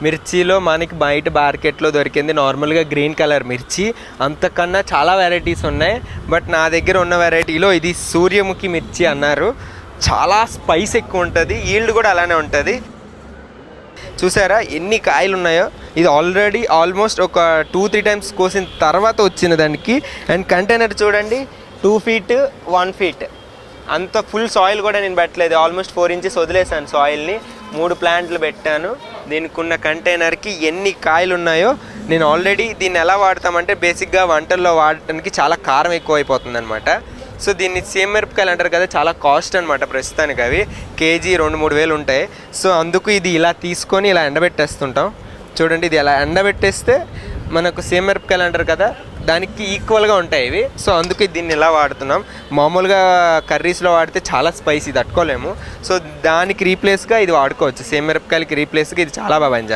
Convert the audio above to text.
మిర్చిలో మనకి బయట మార్కెట్లో దొరికింది నార్మల్గా గ్రీన్ కలర్ మిర్చి, అంతకన్నా చాలా వెరైటీస్ ఉన్నాయి. బట్ నా దగ్గర ఉన్న వెరైటీలో ఇది సూర్యముఖి మిర్చి అన్నారు. చాలా స్పైస్ ఎక్కువ ఉంటుంది, ఈల్డ్ కూడా అలానే ఉంటుంది. చూసారా ఎన్ని కాయలు ఉన్నాయో. ఇది ఆల్మోస్ట్ ఒక 2-3 టైమ్స్ కోసిన తర్వాత వచ్చిన దానికి. అండ్ కంటైనర్ చూడండి, 2 feet 1 feet అంత ఫుల్ సాయిల్ కూడా నేను పెట్టలేదు. ఆల్మోస్ట్ 4 inches వదిలేసాను సాయిల్ని. 3 ప్లాంట్లు పెట్టాను. దీనికి ఉన్న కంటైనర్కి ఎన్ని కాయలు ఉన్నాయో. నేను ఆల్రెడీ దీన్ని ఎలా వాడతామంటే బేసిక్గా వంటల్లో వాడటానికి చాలా కారం ఎక్కువ అయిపోతుంది అనమాట. సో దీన్ని సేమ్ మిరపకాయలు అంటారు కదా, చాలా కాస్ట్ అనమాట ప్రస్తుతానికి. అవి కేజీ 2-3 వేలు ఉంటాయి. సో అందుకు ఇది ఇలా తీసుకొని ఇలా ఎండబెట్టేస్తుంటాం. చూడండి, ఇది ఎలా ఎండబెట్టేస్తే మనకు సేమ్ మిరపకాయలు అంటారు కదా, దానికి ఈక్వల్గా ఉంటాయి ఇవి. సో అందుకే దీన్ని ఇలా వాడుతున్నాం. మామూలుగా కర్రీస్లో వాడితే చాలా స్పైసీ తట్టుకోలేము. సో దానికి రీప్లేస్గా ఇది వాడుకోవచ్చు. సేమ్ మిరపకాయలకి రీప్లేస్గా ఇది చాలా బాగా పనిచేస్తుంది.